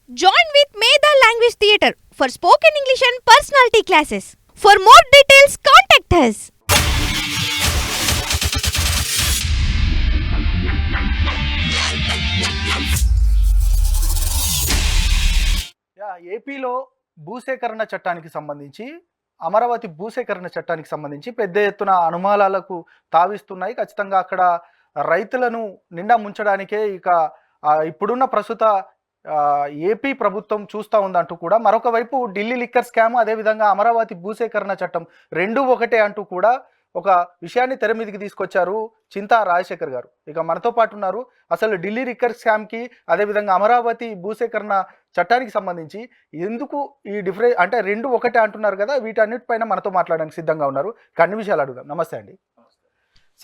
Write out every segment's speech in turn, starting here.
Join with Medha Language Theatre for spoken English and personality classes. For more details, contact us. ఏపీలో భూసేకరణ చట్టానికి సంబంధించి అమరావతి భూసేకరణ చట్టానికి సంబంధించి పెద్ద ఎత్తున అనుమానాలకు తావిస్తున్నాయి. ఖచ్చితంగా అక్కడ రైతులను నిండా ముంచడానికే ఇక ఇప్పుడున్న ప్రస్తుత ఏపీ ప్రభుత్వం చూస్తూ ఉందంటూ కూడా, మరొక వైపు ఢిల్లీ లిక్కర్ స్కామ్, అదేవిధంగా అమరావతి భూసేకరణ చట్టం రెండూ ఒకటే అంటూ కూడా ఒక విషయాన్ని తెర మీదకి తీసుకొచ్చారు చింతా రాజశేఖర్ గారు. ఇక మనతో పాటు ఉన్నారు. అసలు ఢిల్లీ లిక్కర్ స్కామ్కి, అదేవిధంగా అమరావతి భూసేకరణ చట్టానికి సంబంధించి ఎందుకు ఈ డిఫరెన్స్, అంటే రెండు ఒకటే అంటున్నారు కదా, వీటన్నిటిపైన మనతో మాట్లాడడానికి సిద్ధంగా ఉన్నారు. అన్ని విషయాలు అడుగుదాం. నమస్తే అండి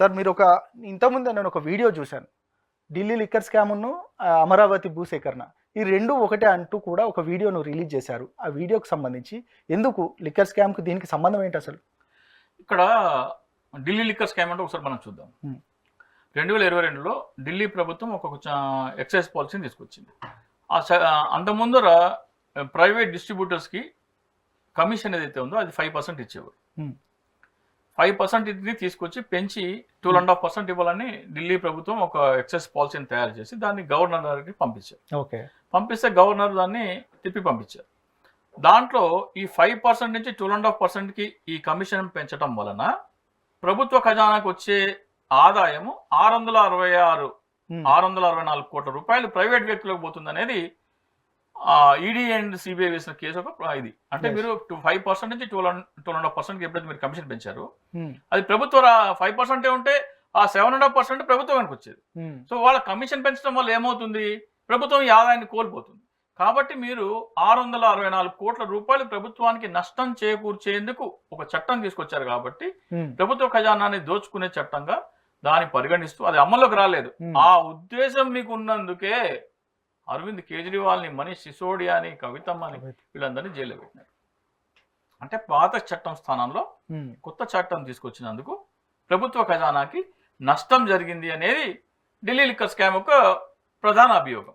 సార్. మీరు ఇంతకుముందే నేను ఒక వీడియో చూశాను, ఢిల్లీ లిక్కర్ స్కామ్ను అమరావతి భూసేకరణ ఈ రెండు ఒకటే అంటూ కూడా ఒక వీడియోను రిలీజ్ చేశారు. ఆ వీడియోకి సంబంధించి ఎందుకు లిక్కర్ స్కామ్కి దీనికి సంబంధం ఏంటి అసలు? ఇక్కడ ఢిల్లీ లిక్కర్ స్కామ్ అంటే ఒకసారి మనం చూద్దాం. 2022లో ఢిల్లీ ప్రభుత్వం ఒక ఎక్సైజ్ పాలసీని తీసుకొచ్చింది. అంతకుముందర ప్రైవేట్ డిస్ట్రిబ్యూటర్స్కి కమిషన్ ఏదైతే ఉందో అది 5% ఇచ్చేవారు. 5% ని తీసుకొచ్చి పెంచి 2.5% ఇవ్వాలని ఢిల్లీ ప్రభుత్వం ఒక ఎక్సైజ్ పాలసీని తయారు చేసి దాన్ని గవర్నర్ గారికి పంపించారు. పంపిస్తే గవర్నర్ దాన్ని తిప్పి పంపించారు. దాంట్లో ఈ 5% నుంచి 2.5%కి ఈ కమిషన్ పెంచడం వలన ప్రభుత్వ ఖజానాకు వచ్చే ఆదాయము 664 కోట్ల రూపాయలు ప్రైవేట్ వ్యక్తులకు పోతుంది అనేది ఈడీ అండ్ సిబిఐ వేసిన కేసు ఒక ఇది. అంటే మీరు 5% నుంచి 2.5%కి ఎప్పుడైతే మీరు కమిషన్ పెంచారు, అది ప్రభుత్వ 5% ఉంటే ఆ 7.5% ప్రభుత్వానికి వచ్చేది. సో వాళ్ళ కమిషన్ పెంచడం వల్ల ఏమవుతుంది, ప్రభుత్వం ఈ ఆదాయాన్ని కోల్పోతుంది. కాబట్టి మీరు 664 కోట్ల రూపాయలు ప్రభుత్వానికి నష్టం చేకూర్చేందుకు ఒక చట్టం తీసుకొచ్చారు. కాబట్టి ప్రభుత్వ ఖజానాన్ని దోచుకునే చట్టంగా దాన్ని పరిగణిస్తూ అది అమల్లోకి రాలేదు. ఆ ఉద్దేశం మీకు ఉన్నందుకే అరవింద్ కేజ్రీవాల్ని, మనీష్ సిసోడియాని, కవితమ్మని వీళ్ళందరినీ జైల్లో పెట్టినారు. అంటే పాత చట్టం స్థానంలో కొత్త చట్టం తీసుకొచ్చినందుకు ప్రభుత్వ ఖజానాకి నష్టం జరిగింది అనేది ఢిల్లీ లిక్కర్ స్కామ్ యొక్క ప్రధాన అభియోగం.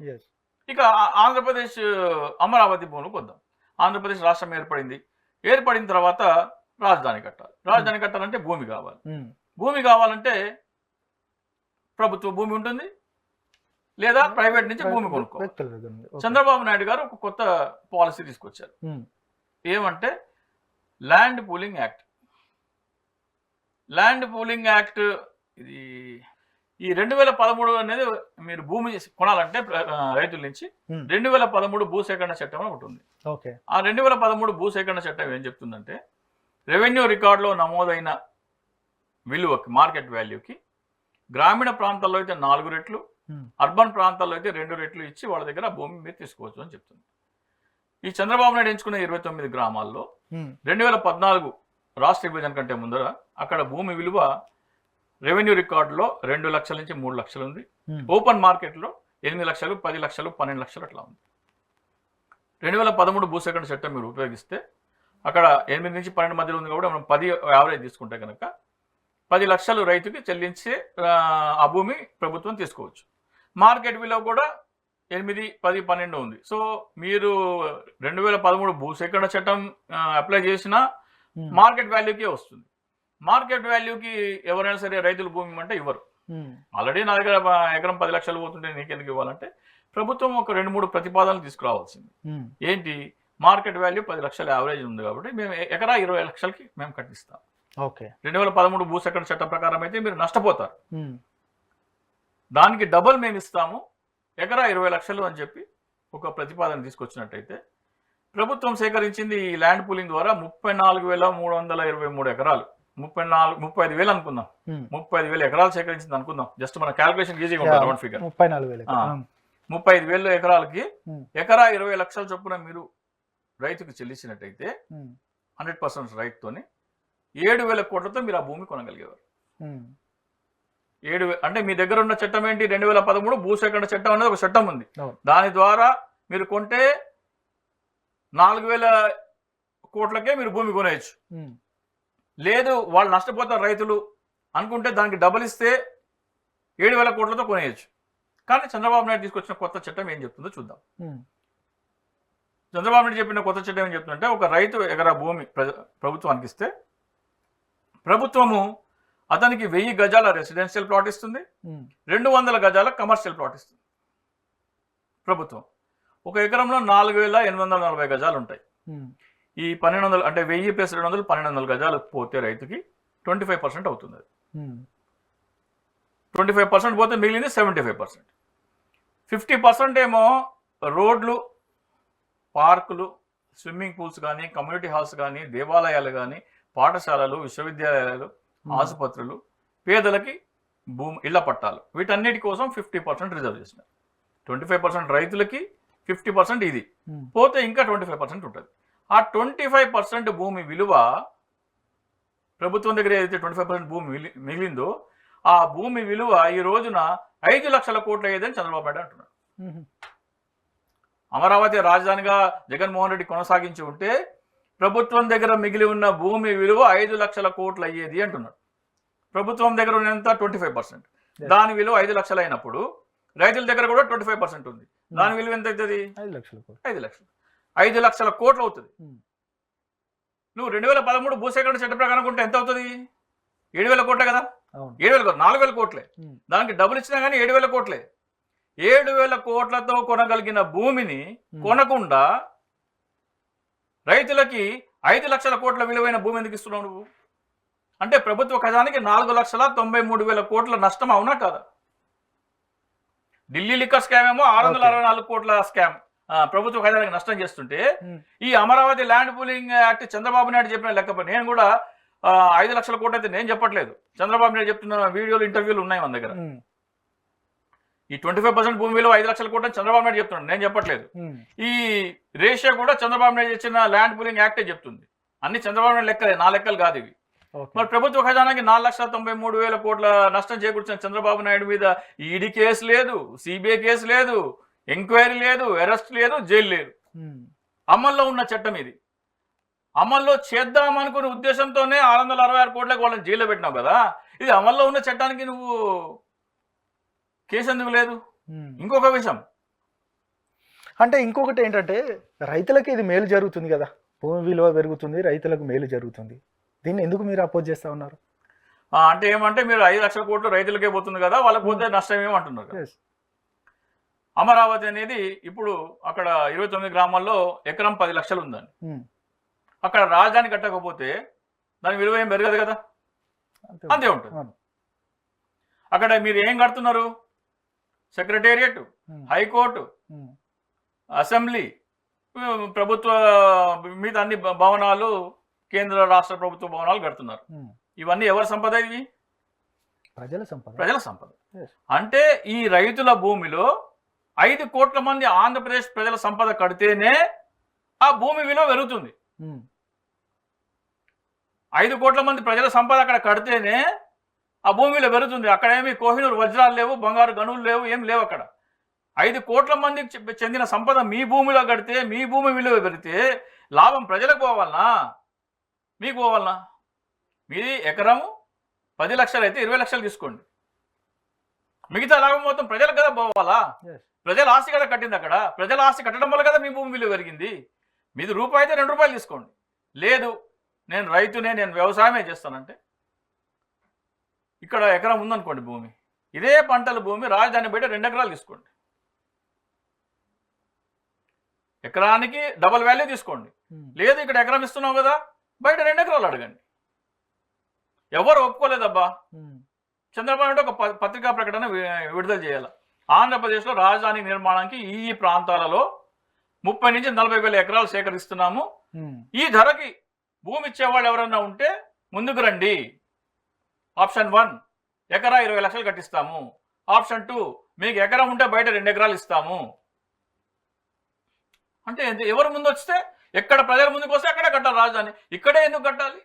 ఇక ఆంధ్రప్రదేశ్ అమరావతి భూములకు వద్దాం. ఆంధ్రప్రదేశ్ రాష్ట్రం ఏర్పడిన తర్వాత రాజధాని కట్టాలంటే భూమి కావాలి. భూమి కావాలంటే ప్రభుత్వ భూమి ఉంటుంది, లేదా ప్రైవేట్ నుంచి భూమి కొనుక్కోవాలి. చంద్రబాబు నాయుడు గారు ఒక కొత్త పాలసీ తీసుకొచ్చారు. ఏమంటే ల్యాండ్ పూలింగ్ యాక్ట్. ఇది ఈ 2013 అనేది మీరు భూమి కొనాలంటే రైతుల నుంచి 2013 భూసేకరణ చట్టం అని ఒకటి ఉంది. ఆ 2013 భూసేకరణ చట్టం ఏం చెప్తుందంటే, రెవెన్యూ రికార్డులో నమోదైన విలువకి, మార్కెట్ వాల్యూకి గ్రామీణ ప్రాంతాల్లో అయితే 4 రెట్లు, అర్బన్ ప్రాంతాల్లో అయితే 2 రెట్లు ఇచ్చి వాళ్ళ దగ్గర భూమి మీరు తీసుకోవచ్చు అని చెప్తుంది. ఈ చంద్రబాబు నాయుడు ఎంచుకున్న 29 గ్రామాల్లో 2014 రాష్ట్ర విభజన కంటే ముందర అక్కడ భూమి విలువ రెవెన్యూ రికార్డులో 2 లక్షల నుంచి 3 లక్షలు ఉంది. ఓపెన్ మార్కెట్లో 8 లక్షలు, 10 లక్షలు, 12 లక్షలు అట్లా ఉంది. 2013 భూసేకరణ చట్టం మీరు ఉపయోగిస్తే అక్కడ 8 నుంచి 12 మధ్యలో ఉంది కాబట్టి మనం 10 యావరేజ్ తీసుకుంటే కనుక 10 లక్షలు రైతుకి చెల్లించే ఆ భూమి ప్రభుత్వం తీసుకోవచ్చు. మార్కెట్ విలువ కూడా 8, 10, 12 ఉంది. సో మీరు 2013 భూసేకరణ చట్టం అప్లై చేసినా మార్కెట్ వాల్యూకే వస్తుంది. మార్కెట్ వాల్యూకి ఎవరైనా సరే రైతులు భూమి అంటే ఇవ్వరు. ఆల్రెడీ నా దగ్గర ఎకరం 10 లక్షలు పోతుంటే నీకెందుకు ఇవ్వాలంటే ప్రభుత్వం ఒక 2-3 ప్రతిపాదనలు తీసుకురావాల్సింది. ఏంటి, మార్కెట్ వాల్యూ 10 లక్షల యావరేజ్ ఉంది కాబట్టి మేము ఎకరా 20 లక్షలకి మేము కట్టిస్తాం. 2013 భూసేకరణ చట్టం ప్రకారం అయితే మీరు నష్టపోతారు, దానికి డబుల్ మేము ఇస్తాము, ఎకరా 20 లక్షలు అని చెప్పి ఒక ప్రతిపాదన తీసుకొచ్చినట్టయితే ప్రభుత్వం సేకరించింది ఈ ల్యాండ్ పూలింగ్ ద్వారా 34,323 ఎకరాలు, 35,000 అనుకుందాం, 35,000 ఎకరాలు సేకరించింది అనుకుందాం. జస్ట్ మన క్యాల్కులేషన్ ఈజీగా ఉంటుంది, రౌండ్ ఫిగర్. 35,000 ఎకరాలకి ఎకరా 20 లక్షల చొప్పున మీరు రైతుకు చెల్లించినట్టయితే 100% రైతుతోని 7,000 కోట్లతో మీరు ఆ భూమి కొనగలిగేవారు. అంటే మీ దగ్గర ఉన్న చట్టం ఏంటి, 2013 భూసేకరణ చట్టం అనేది ఒక చట్టం ఉంది. దాని ద్వారా మీరు కొంటే 4,000 కోట్లకే మీరు భూమి కొనేయచ్చు. లేదు వాళ్ళు నష్టపోతారు రైతులు అనుకుంటే దానికి డబుల్ ఇస్తే 7,000 కోట్లతో కొనేయచ్చు. కానీ చంద్రబాబు నాయుడు తీసుకొచ్చిన కొత్త చట్టం ఏం చెప్తుందో చూద్దాం. చంద్రబాబు నాయుడు చెప్పిన కొత్త చట్టం ఏం చెప్తుందంటే ఒక రైతు ఎకరా భూమి ప్రభుత్వానికి ఇస్తే ప్రభుత్వము అతనికి 1000 గజాల రెసిడెన్షియల్ ప్లాట్ ఇస్తుంది, 200 గజాల కమర్షియల్ ప్లాట్ ఇస్తుంది ప్రభుత్వం. ఒక ఎకరంలో 4840 గజాలు ఉంటాయి. ఈ 1200 అంటే 1000 + 200 1200 గజాలు పోతే రైతుకి 25% అవుతుంది. అది 25% పోతే మిగిలింది 75%. 50% ఏమో రోడ్లు, పార్కులు, స్విమ్మింగ్ పూల్స్ కానీ, కమ్యూనిటీ హాల్స్ కానీ, దేవాలయాలు కానీ, పాఠశాలలు, విశ్వవిద్యాలయాలు, ఆసుపత్రులు, పేదలకి భూమి, ఇళ్ల పట్టాలు, వీటన్నిటి కోసం 50% రిజర్వ్ చేసినారు. 25% రైతులకి, 50% ఇది పోతే ఇంకా 25% ఉంటుంది. ఆ 25% భూమి విలువ ప్రభుత్వం దగ్గర ఏదైతే 25% భూమి మిగిలిందో ఆ భూమి విలువ ఈ రోజున 5 లక్షల కోట్లు అయ్యేదని చంద్రబాబు నాయుడు అంటున్నాడు. అమరావతి రాజధానిగా జగన్మోహన్ రెడ్డి కొనసాగించి ఉంటే ప్రభుత్వం దగ్గర మిగిలి ఉన్న భూమి విలువ 5 లక్షల కోట్లు అయ్యేది అంటున్నాడు. ప్రభుత్వం దగ్గర ఉన్నంత 25%, దాని విలువ 5 లక్షలు అయినప్పుడు రైతుల దగ్గర కూడా 25% ఉంది. దాని విలువ ఎంత అవుతుంది? 5 లక్షలు. 5 లక్షల కోట్లు అవుతుంది. నువ్వు 2013 భూసేకరణ చట్ట ప్రకారం కొంటే ఎంత అవుతుంది? 7,000 కోట్లే కదా. 7,000 కోట్లు, 4,000 కోట్లే. దానికి డబ్బులు ఇచ్చినా కానీ 7,000 కోట్లే. 7,000 కోట్లతో కొనగలిగిన భూమిని కొనకుండా రైతులకి 5 లక్షల కోట్ల విలువైన భూమి ఎందుకు ఇస్తున్నావు నువ్వు? అంటే ప్రభుత్వ ఖజానాకి 4,93,000 కోట్ల నష్టం, అవునా కాదా? ఢిల్లీ లిక్కర్ స్కామ్ ఏమో 664 కోట్ల స్కామ్ ప్రభుత్వ ఖజానాకి నష్టం చేస్తుంటే, ఈ Amaravati land pooling act Chandrababu Naidu చెప్పిన లెక్క, నేను కూడా 5 లక్షల కోట్లు అయితే నేను చెప్పట్లేదు, చంద్రబాబు నాయుడు చెప్తున్న వీడియోలు, ఇంటర్వ్యూలు ఉన్నాయి మన దగ్గర. ఈ 25% భూమి విలువ 5 లక్షల కోట్లు చంద్రబాబు నాయుడు చెప్తున్నాడు, నేను చెప్పట్లేదు. ఈ రేషియో కూడా చంద్రబాబు నాయుడు ఇచ్చిన ల్యాండ్ పూలింగ్ యాక్టే చెప్తుంది. అన్ని చంద్రబాబు నాయుడు లెక్కలే, నా లెక్కలు కాదు ఇవి. మరి ప్రభుత్వ ఖజానాకి 4,93,000 కోట్ల నష్టం చేకూర్చిన చంద్రబాబు నాయుడు మీద ఈడీ కేసు లేదు, సిబిఐ కేసు లేదు, ఎంక్వైరీ లేదు, అరెస్ట్ లేదు, జైలు లేదు. అమల్లో ఉన్న చట్టం ఇది. అమల్లో చేద్దామనుకునే ఉద్దేశంతోనే 666 కోట్లకు వాళ్ళని జైల్లో పెట్టినావు కదా. ఇది అమల్లో ఉన్న చట్టానికి నువ్వు కేసు ఎందుకు లేదు? ఇంకొక విషయం అంటే, ఇంకొకటి ఏంటంటే, రైతులకి ఇది మేలు జరుగుతుంది కదా, భూమి విలువ పెరుగుతుంది, రైతులకు మేలు జరుగుతుంది. దీన్ని ఎందుకు మీరు అపోజ్ చేస్తా ఉన్నారు? అంటే ఏమంటే, మీరు 5 లక్షల కోట్లు రైతులకే పోతుంది కదా, వాళ్ళకి పోతే నష్టం ఏమంటున్నారు. అమరావతి అనేది ఇప్పుడు అక్కడ 29 గ్రామాల్లో ఎకరం 10 లక్షలు ఉందని. అక్కడ రాజధాని కట్టకపోతే దాని విలువ ఏం పెరగదు కదా, అంతే ఉంటుంది. అక్కడ మీరు ఏం కడుతున్నారు? సెక్రటేరియట్, హైకోర్టు, అసెంబ్లీ, ప్రభుత్వ మీద అన్ని భవనాలు, కేంద్ర రాష్ట్ర ప్రభుత్వ భవనాలు కడుతున్నారు. ఇవన్నీ ఎవరి సంపద? ఇవి ప్రజల సంపద. అంటే ఈ రైతుల భూమిలో 5 కోట్ల మంది ఆంధ్రప్రదేశ్ ప్రజల సంపద కడితేనే ఆ భూమి విలువ పెరుగుతుంది. 5 కోట్ల మంది ప్రజల సంపద అక్కడ కడితేనే ఆ భూమి విలువ పెరుగుతుంది. అక్కడ ఏమి కోహినూరు వజ్రాలు లేవు, బంగారు గనులు లేవు, ఏం లేవు. అక్కడ 5 కోట్ల మందికి చెందిన సంపద మీ భూమిలో కడితే మీ భూమి విలువ పెరిగితే లాభం ప్రజలకు పోవాలనా, మీకు పోవాలనా? మీది ఎకరము 10 లక్షలు అయితే 20 లక్షలు తీసుకోండి, మిగతా లాభం మొత్తం ప్రజలకు కదా పోవాలా? ప్రజల ఆస్తి కదా కట్టింది. అక్కడ ప్రజల ఆస్తి కట్టడం వల్ల కదా మీ భూమి విలువ పెరిగింది. మీది రూపాయి అయితే 2 రూపాయలు తీసుకోండి. లేదు నేను రైతునే, నేను వ్యవసాయమే చేస్తానంటే, ఇక్కడ ఎకరం ఉందనుకోండి భూమి, ఇదే పంటల భూమి రాజధాని బయట 2 ఎకరాలు తీసుకోండి, ఎకరానికి డబల్ వాల్యూ తీసుకోండి. లేదు ఇక్కడ ఎకరం ఇస్తున్నావు కదా, బయట 2 ఎకరాలు అడగండి. ఎవరు ఒప్పుకోలేదబ్బా. చంద్రబాబు నాయుడు ఒక పత్రికా ప్రకటన విడుదల చేయాలి. ఆంధ్రప్రదేశ్లో రాజధాని నిర్మాణానికి ఈ ప్రాంతాలలో 30 నుంచి 40 వేల ఎకరాలు సేకరిస్తున్నాము. ఈ ధరకి భూమి ఇచ్చేవాళ్ళు ఎవరన్నా ఉంటే ముందుకు రండి. ఆప్షన్ 1 ఎకరా 20 లక్షలు కట్టిస్తాము. ఆప్షన్ 2 మీకు ఎకరం ఉంటే బయట 2 ఎకరాలు ఇస్తాము. అంటే ఎవరు ముందు వస్తే, ఎక్కడ ప్రజల ముందుకు వస్తే అక్కడే కట్టాలి రాజధాని. ఇక్కడే ఎందుకు కట్టాలి?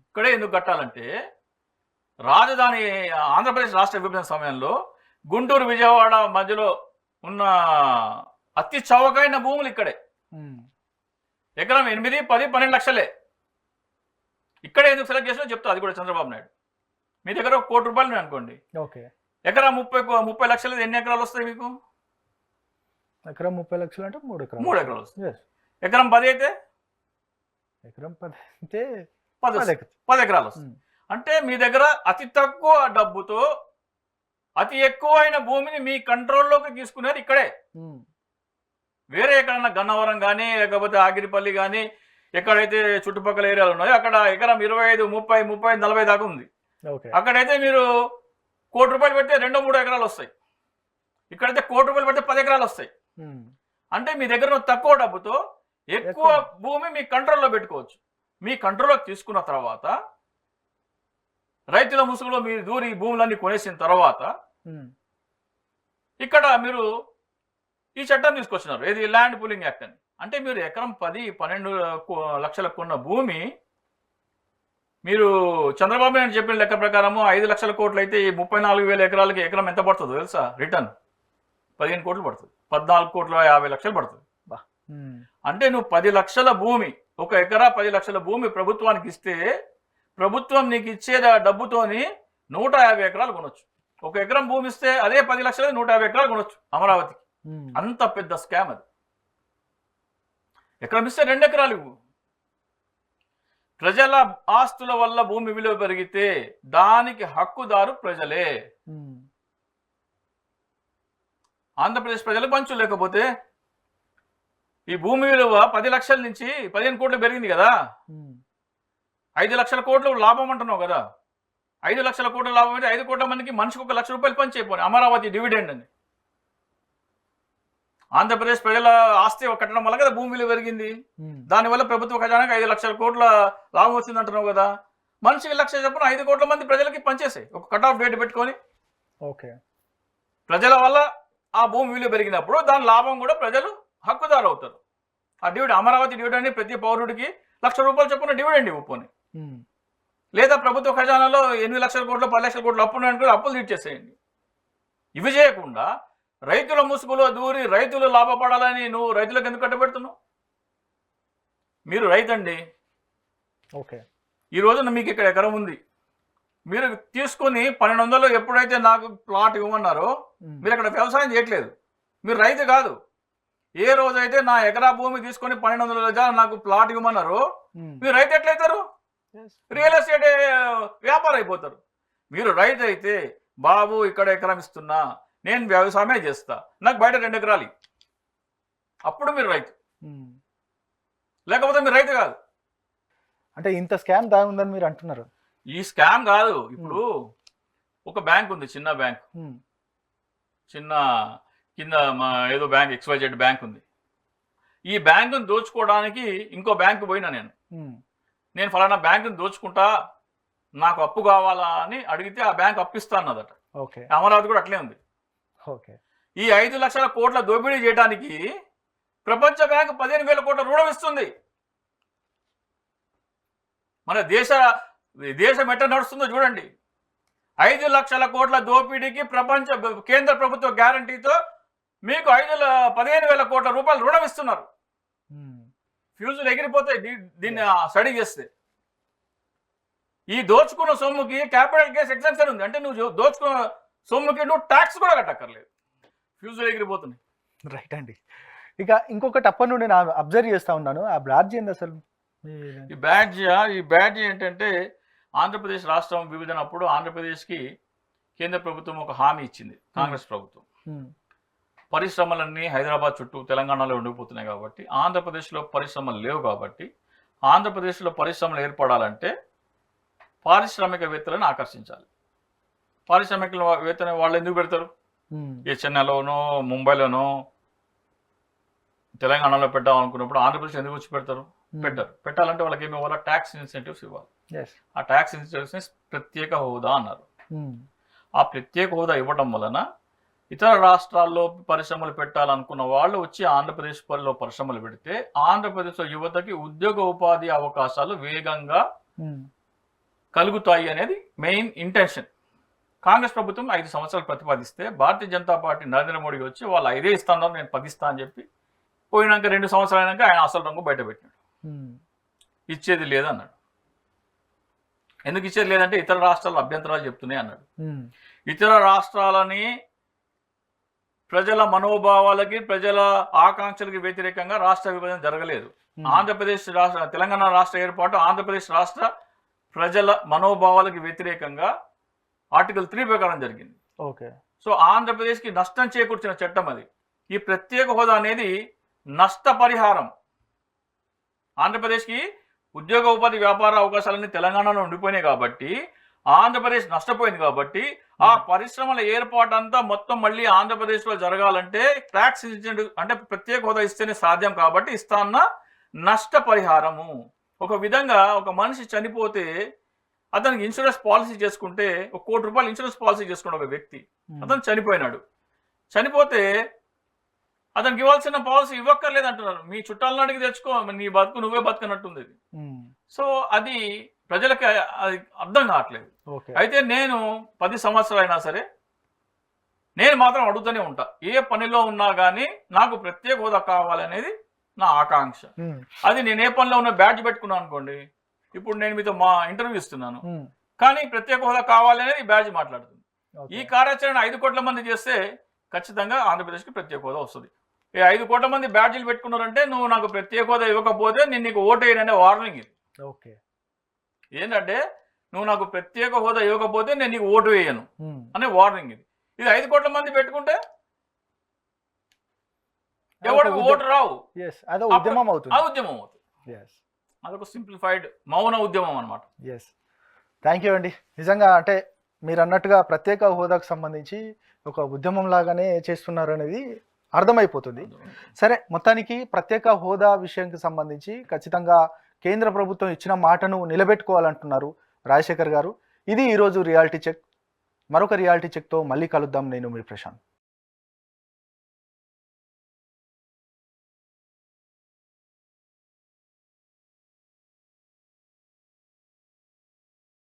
ఇక్కడే ఎందుకు కట్టాలంటే, రాజధాని ఆంధ్రప్రదేశ్ రాష్ట్ర విభజన సమయంలో గుంటూరు విజయవాడ మధ్యలో ఉన్న అతి చౌకైన భూములు ఇక్కడే. ఎకరం 8, 10, 12 లక్షలే. ఇక్కడే ఎందుకు సెలెక్ట్ చేసినా చెప్తా, అది కూడా చంద్రబాబు నాయుడు. మీ దగ్గర 1 కోటి రూపాయలు అనుకోండి, ఎకరా 30 లక్షలు ఎన్ని ఎకరాలు వస్తాయి మీకు? ఎకరం 30 లక్షలు అంటే 3 ఎకరాలు. 3 ఎకరాలు వస్తుంది. Yes. ఎకరం 10 అయితే ఎకరం 10 అయితే 10 10 ఎకరాలు. 10 ఎకరాలు వస్తుంది. అంటే మీ దగ్గర అతి తక్కువ డబ్బుతో అతి ఎక్కువైన భూమిని మీ కంట్రోల్లోకి తీసుకునేది ఇక్కడే. వేరే ఎక్కడన్నా గన్నవరం కానీ లేకపోతే ఆగిరిపల్లి కానీ ఎక్కడైతే చుట్టుపక్కల ఏరియాలు ఉన్నాయో అక్కడ ఎకరం 25, 30, 30, 40 దాకా ఉంది. అక్కడైతే మీరు ₹1,00,00,000 పెడితే 2-3 ఎకరాలు వస్తాయి. ఇక్కడైతే ₹1,00,00,000 పెడితే 10 ఎకరాలు వస్తాయి. అంటే మీ దగ్గర ఉన్న తక్కువ డబ్బుతో ఎక్కువ భూమి మీ కంట్రోల్లో పెట్టుకోవచ్చు. మీ కంట్రోల్లోకి తీసుకున్న తర్వాత రైతుల ముసుగులో మీరు దూరి ఈ భూములన్నీ కొనేసిన తర్వాత ఇక్కడ మీరు ఈ చట్టం తీసుకొచ్చినారు, ఏది ల్యాండ్ పూలింగ్ యాక్ట్ అని. అంటే మీరు ఎకరం 10-12 లక్షలకు కొన్న భూమి మీరు చంద్రబాబు నాయుడు చెప్పిన లెక్క ప్రకారము 5 లక్షల కోట్లు అయితే ఈ 34,000 ఎకరాలకి ఎకరం ఎంత పడుతుందో తెలుసా? రిటర్న్ 15 కోట్లు పడుతుంది, 14,50,00,000 పడుతుంది. అంటే నువ్వు 10 లక్షల భూమి, ఒక ఎకరా 10 లక్షల భూమి ప్రభుత్వానికి ఇస్తే ప్రభుత్వం నీకు ఇచ్చే డబ్బుతోని 150 ఎకరాలు కొనొచ్చు. ఒక ఎకరం భూమి ఇస్తే అదే 10 లక్షలు 150 ఎకరాలు కొనొచ్చు అమరావతికి. అంత పెద్ద స్కామ్ అది. ఎకరం ఇస్తే 2 ఎకరాలు ఇవ్వు. ప్రజల ఆస్తుల వల్ల భూమి విలువ పెరిగితే దానికి హక్కుదారు ప్రజలే. ఆంధ్రప్రదేశ్ ప్రజలకు పంచు. లేకపోతే ఈ భూమి విలువ 10 లక్షల నుంచి 15 కోట్లు పెరిగింది కదా, 5 లక్షల కోట్లు లాభం అంటున్నావు కదా. 5 లక్షల కోట్ల లాభం అంటే 5 కోట్ల మందికి మనిషికి ₹1,00,000 పంచి అయిపోయి అమరావతి డివిడెండ్ అని. ఆంధ్రప్రదేశ్ ప్రజల ఆస్తి కట్టడం వల్ల కదా భూమి విలువ పెరిగింది. దానివల్ల ప్రభుత్వ ఖజానాకి 5 లక్షల కోట్ల లాభం వచ్చింది అంటున్నావు కదా. మనిషికి 1,00,000 చొప్పున 5 కోట్ల మంది ప్రజలకి పంచేసాయి, ఒక కట్ ఆఫ్ డేట్ పెట్టుకొని. ప్రజల వల్ల ఆ భూమి విలువ పెరిగినప్పుడు దాని లాభం కూడా ప్రజలు హక్కుదారు అవుతారు. ఆ డివిడెండ్, అమరావతి డివిడెండ్ ప్రతి పౌరుడికి ₹1,00,000 చొప్పున డివిడెండ్ ఇవ్వపోని. లేదా ప్రభుత్వ ఖజానాలో 8 లక్షల కోట్లు 10 లక్షల కోట్లు అప్పులు తీర్చేసేయండి. ఇవి చేయకుండా రైతుల ముసుగులో దూరి రైతులు లాభపడాలని నువ్వు రైతులకు ఎందుకు కట్టబెడుతున్నావు? మీరు రైతండి. ఈ రోజున మీకు ఇక్కడ ఎకరం ఉంది, మీరు తీసుకొని 1200 ఎప్పుడైతే నాకు ప్లాట్ ఇవ్వమన్నారో మీరు అక్కడ వ్యవసాయం చేయట్లేదు, మీరు రైతు కాదు. ఏ రోజైతే నా ఎకరా భూమి తీసుకొని 1200 నాకు ప్లాట్ ఇవ్వమన్నారో మీరు రైతు ఎట్లయితారు? రియల్ ఎస్టేట్ వ్యాపారం అయిపోతారు. మీరు రైతు అయితే బాబు ఇక్కడ ఎకరం ఇస్తున్నా, నేను వ్యవసాయమే చేస్తా, నాకు బయట 2 ఎకరాలు, అప్పుడు మీరు రైతు. లేకపోతే మీరు రైతు కాదు. అంటే ఇంత స్కామ్ దాని ఉందని మీరు అంటున్నారు? ఈ స్కామ్ కాదు. ఇప్పుడు ఒక బ్యాంక్ ఉంది, చిన్న బ్యాంక్, చిన్న కింద ఏదో బ్యాంక్ XYZ బ్యాంక్ ఉంది. ఈ బ్యాంకును దోచుకోవడానికి ఇంకో బ్యాంకు పోయినా నేను ఫలానా బ్యాంకును దోచుకుంటా, నాకు అప్పు కావాలా అని అడిగితే ఆ బ్యాంక్ అప్పిస్తా అన్నదట. అమరావతి కూడా అట్లే ఉంది. ఈ 5 లక్షల కోట్ల దోపిడీ చేయడానికి ప్రపంచ బ్యాంక్ 15,000 కోట్ల రుణం ఇస్తుంది. మన దేశం ఎట్లా నడుస్తుందో చూడండి. 5 లక్షల కోట్ల దోపిడీకి కేంద్ర ప్రభుత్వ గ్యారంటీతో మీకు 15,000 కోట్ల రూపాయలు రుణం ఇస్తున్నారు. ఫ్యూజులు ఎగిరిపోతాయి దీన్ని స్టడీ చేస్తే. ఈ దోచుకున్న సొమ్ముకి క్యాపిటల్ గేస్ ఎగ్జామ్షన్ ఉంది. అంటే నువ్వు దోచుకున్న సొమ్ముకి నువ్వు ట్యాక్స్ కూడా కట్టక్కర్లేదు, ఫ్యూజులు ఎగిరిపోతున్నాయి. రైట్ అండి. ఇక ఇంకొకటి అప్పటి నుండి నేను అబ్జర్వ్ చేస్తా ఉన్నాను, ఆ బ్యాడ్జ్ ఏంది అసలు? ఈ బ్యాడ్జ్ ఏంటంటే ఆంధ్రప్రదేశ్ రాష్ట్రం విభజనప్పుడు ఆంధ్రప్రదేశ్కి కేంద్ర ప్రభుత్వం ఒక హామీ ఇచ్చింది, కాంగ్రెస్ ప్రభుత్వం. పరిశ్రమలన్నీ హైదరాబాద్ చుట్టూ తెలంగాణలో ఉండిపోతున్నాయి కాబట్టి ఆంధ్రప్రదేశ్లో పరిశ్రమలు లేవు కాబట్టి ఆంధ్రప్రదేశ్లో పరిశ్రమలు ఏర్పడాలంటే పారిశ్రామికవేత్తలను ఆకర్షించాలి. పారిశ్రామికవేత్తలు వాళ్ళు ఎందుకు పెడతారు? ఏ చెన్నైలోనో ముంబైలోనో తెలంగాణలో పెట్టాలనుకున్నప్పుడు ఆంధ్రప్రదేశ్ ఎందుకు వచ్చి పెడతారు? పెట్టాలంటే వాళ్ళకి ఏమి ఇవ్వాలి? ట్యాక్స్ ఇన్సెంటివ్స్ ఇవ్వాలి. ఆ ట్యాక్స్ ఇన్సెంటివ్స్ ప్రత్యేక హోదా అన్నారు. ఆ ప్రత్యేక హోదా ఇవ్వడం వలన ఇతర రాష్ట్రాల్లో పరిశ్రమలు పెట్టాలనుకున్న వాళ్ళు వచ్చి ఆంధ్రప్రదేశ్లో పరిశ్రమలు పెడితే ఆంధ్రప్రదేశ్లో యువతకి ఉద్యోగ ఉపాధి అవకాశాలు వేగంగా కలుగుతాయి అనేది మెయిన్ ఇంటెన్షన్. కాంగ్రెస్ ప్రభుత్వం 5 సంవత్సరాలు ప్రతిపాదిస్తే భారతీయ జనతా పార్టీ నరేంద్ర మోడీ వచ్చి వాళ్ళు 5 ఇస్తాను, నేను 10 ఇస్తా అని చెప్పి పోయినాక 2 సంవత్సరాలు అయినాక ఆయన అసలు రంగు బయట పెట్టినాడు. ఇచ్చేది లేదన్నాడు. ఎందుకు ఇచ్చేది లేదంటే ఇతర రాష్ట్రాల అభ్యంతరాలు చెప్తున్నాయి అన్నాడు. ఇతర రాష్ట్రాలని ప్రజల మనోభావాలకి ప్రజల ఆకాంక్షలకి వ్యతిరేకంగా రాష్ట్ర విభజన జరగలేదు. ఆంధ్రప్రదేశ్ రాష్ట్ర తెలంగాణ రాష్ట్ర ఏర్పాటు ఆంధ్రప్రదేశ్ రాష్ట్ర ప్రజల మనోభావాలకి వ్యతిరేకంగా ఆర్టికల్ 3 ప్రకారం జరిగింది. ఓకే. సో ఆంధ్రప్రదేశ్కి నష్టం చేకూర్చిన చట్టం అది. ఈ ప్రత్యేక హోదా అనేది నష్టపరిహారం. ఆంధ్రప్రదేశ్కి ఉద్యోగ ఉపాధి వ్యాపార అవకాశాలన్నీ తెలంగాణలో ఉండిపోయినాయి కాబట్టి ఆంధ్రప్రదేశ్ నష్టపోయింది కాబట్టి ఆ పరిశ్రమల ఏర్పాటు అంతా మొత్తం మళ్ళీ ఆంధ్రప్రదేశ్లో జరగాలంటే ట్యాక్స్ ఇన్సెంటివ్ అంటే ప్రత్యేక హోదా ఇస్తేనే సాధ్యం కాబట్టి ఇస్తాన్న నష్టపరిహారము. ఒక విధంగా ఒక మనిషి చనిపోతే అతనికి ఇన్సూరెన్స్ పాలసీ చేసుకుంటే ₹1 కోటి ఇన్సూరెన్స్ పాలసీ చేసుకున్న ఒక వ్యక్తి అతను చనిపోయినాడు. చనిపోతే అతనికి ఇవ్వాల్సిన పాలసీ ఇవ్వక్కర్లేదు అంటున్నారు. మీ చుట్టాలను అడిగి తెచ్చుకో, నీ బతుకు నువ్వే బతుకున్నట్టుంది ఇది. సో అది ప్రజలకి అది అర్థం కావట్లేదు. అయితే నేను 10 సంవత్సరాలు అయినా సరే నేను మాత్రం అడుగుతూనే ఉంటా. ఏ పనిలో ఉన్నా కానీ నాకు ప్రత్యేక హోదా కావాలనేది నా ఆకాంక్ష. అది నేను ఏ పనిలో ఉన్న బ్యాడ్జ్ పెట్టుకున్నాను అనుకోండి, ఇప్పుడు నేను మీతో మా ఇంటర్వ్యూ ఇస్తున్నాను కానీ ప్రత్యేక హోదా కావాలనేది బ్యాడ్జ్ మాట్లాడుతుంది. ఈ కార్యాచరణ 5 కోట్ల మంది చేస్తే ఖచ్చితంగా ఆంధ్రప్రదేశ్కి ప్రత్యేక హోదా వస్తుంది. ఈ 5 కోట్ల మంది బ్యాడ్జీలు పెట్టుకున్నారంటే నువ్వు నాకు ప్రత్యేక హోదా ఇవ్వకపోతే నేను నీకు ఓటు వేయననే వార్నింగ్ ఇది. ఓకే. ఏంటంటే నువ్వు నాకు ప్రత్యేక హోదా ఇవ్వకపోతే నేను నీకు ఓటు వేయను అనే వార్నింగ్ ఇది. ఇది 5 కోట్ల మంది పెట్టుకుంటే ఎవరికి ఓటు రావు. ఉద్యమం అవుతుంది. ఉద్యమం అవుతుంది. అదొక సింప్లిఫైడ్ మౌన ఉద్యమం అనమాట. థ్యాంక్ యూ అండి. నిజంగా అంటే మీరు అన్నట్టుగా ప్రత్యేక హోదాకు సంబంధించి ఒక ఉద్యమం లాగానే చేస్తున్నారు అనేది అర్థమైపోతుంది. సరే, మొత్తానికి ప్రత్యేక హోదా విషయానికి సంబంధించి ఖచ్చితంగా కేంద్ర ప్రభుత్వం ఇచ్చిన మాటను నిలబెట్టుకోవాలంటున్నారు రాజశేఖర్ గారు. ఇది ఈరోజు రియాలిటీ చెక్. మరొక రియాలిటీ చెక్తో మళ్ళీ కలుద్దాం. నేను మీ ప్రశాంత్.